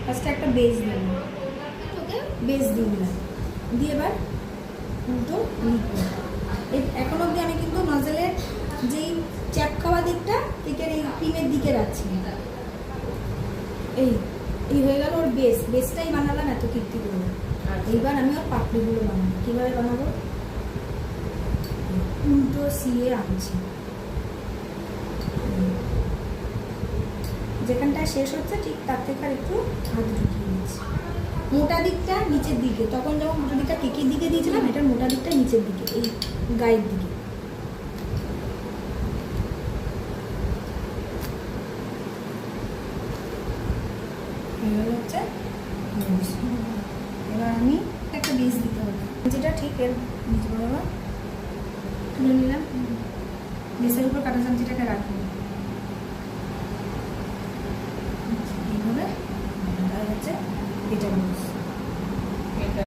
ফার্স্টে একটা বেস দিলাম, ওকে বেস দিয়ে দিলাম, দিয়ে এবার উল্টো লিখবো। এখন অবধি আমি কিন্তু নজলের যেই চ্যাপ খাওয়া দিকটা কেকের এই ক্রিমের দিকে রাখছি। এই এই হয়ে গেল ওর বেসটাই বানালাম এত কীর্তি করে। আর এইবার আমি ওর পাপড়িগুলো বানাবো। কীভাবে বানাবো? উল্টো সিয়ে আনছি, যেখানটায় শেষ হচ্ছে ঠিক তার থেকে আর একটু হাত ঢুকিয়ে দিচ্ছি। মোটা দিকটা নিচের দিকে, তখন যখন মোটা দিকটা কেকের দিকে দিয়েছিলাম, এটার মোটা দিকটা নিচের দিকে, এই গায়ের দিকে। হচ্ছে এবার আমি একটা বীজ দিতে হবে, যেটা ঠিক এর নিচে বরাবর তুলে নিলাম, বেসের উপর কাটা চামচিটাকে রাখবো। এইভাবে হচ্ছে এটা